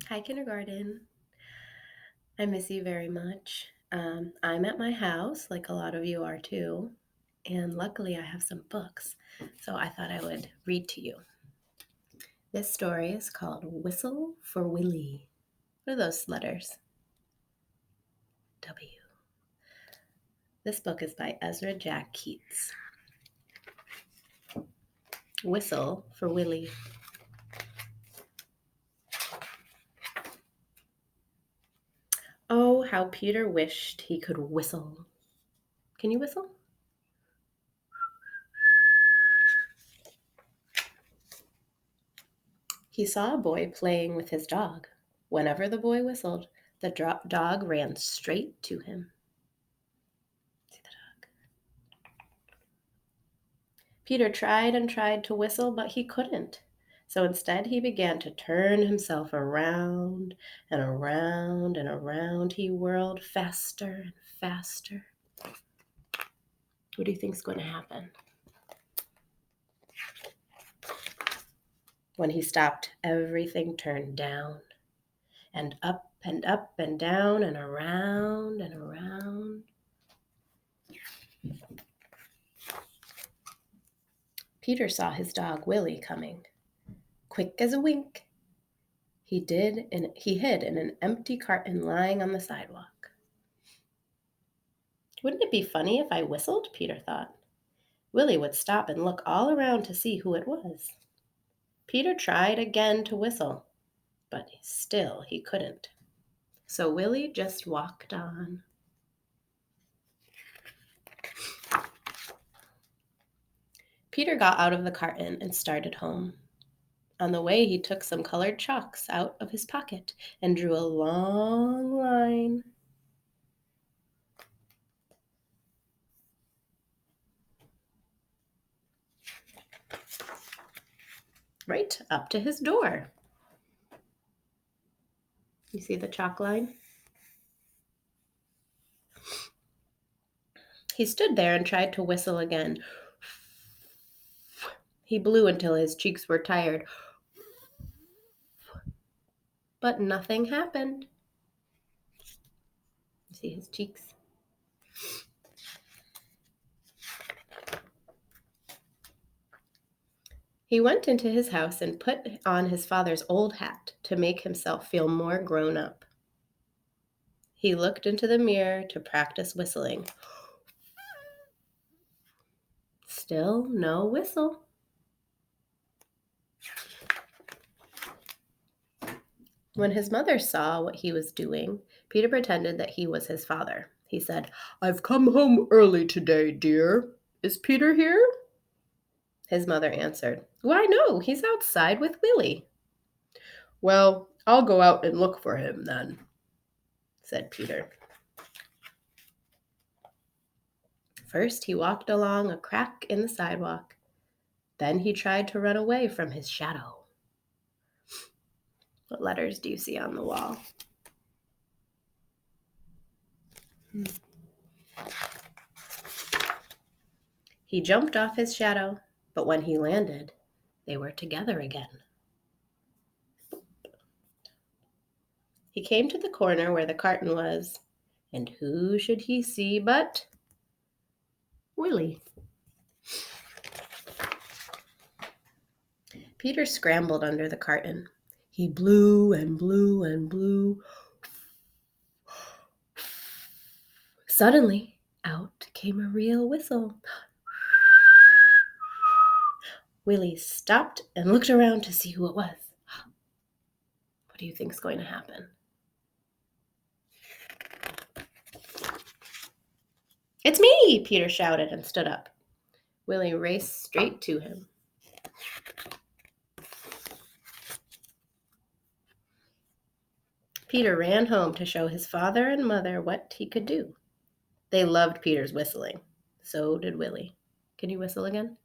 Hi, kindergarten. I miss you very much. I'm at my house, like a lot of you are too, and luckily I have some books, so I thought I would read to you. This story is called Whistle for Willie. What are those letters? W. This book is by Ezra Jack Keats. Whistle for Willie. Oh, how Peter wished he could whistle. Can you whistle? He saw a boy playing with his dog. Whenever the boy whistled, the dog ran straight to him. See the dog? Peter tried and tried to whistle, but he couldn't. So instead, he began to turn himself around and around and around. He whirled faster and faster. What do you think's going to happen? When he stopped, everything turned down and up and up and down and around and around. Peter saw his dog Willie coming. Quick as a wink, he hid in an empty carton lying on the sidewalk. Wouldn't it be funny if I whistled? Peter thought. Willie would stop and look all around to see who it was. Peter tried again to whistle, but still he couldn't. So Willie just walked on. Peter got out of the carton and started home. On the way, he took some colored chalks out of his pocket and drew a long line. Right up to his door. You see the chalk line? He stood there and tried to whistle again. He blew until his cheeks were tired. But nothing happened. You see his cheeks? He went into his house and put on his father's old hat to make himself feel more grown up. He looked into the mirror to practice whistling. Still no whistle. When his mother saw what he was doing, Peter pretended that he was his father. He said, "I've come home early today, dear. Is Peter here?" His mother answered, "Why, no, he's outside with Willie." "Well, I'll go out and look for him then," said Peter. First, he walked along a crack in the sidewalk. Then he tried to run away from his shadow. What letters do you see on the wall? He jumped off his shadow, but when he landed, they were together again. He came to the corner where the carton was, and who should he see but Willie. Peter scrambled under the carton. He blew and blew and blew. Suddenly, out came a real whistle. Willie stopped and looked around to see who it was. What do you think's going to happen? "It's me!" Peter shouted and stood up. Willie raced straight to him. Peter ran home to show his father and mother what he could do. They loved Peter's whistling. So did Willie. Can you whistle again?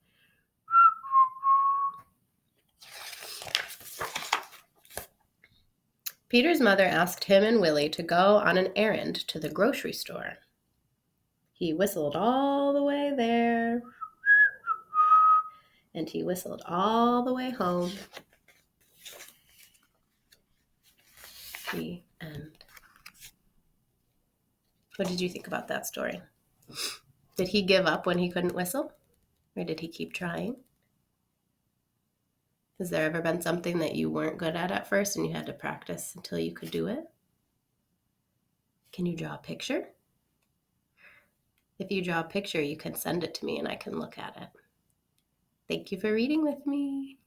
Peter's mother asked him and Willie to go on an errand to the grocery store. He whistled all the way there, and he whistled all the way home. The end. What did you think about that story? Did he give up when he couldn't whistle? Or did he keep trying? Has there ever been something that you weren't good at first and you had to practice until you could do it? Can you draw a picture? If you draw a picture, you can send it to me and I can look at it. Thank you for reading with me.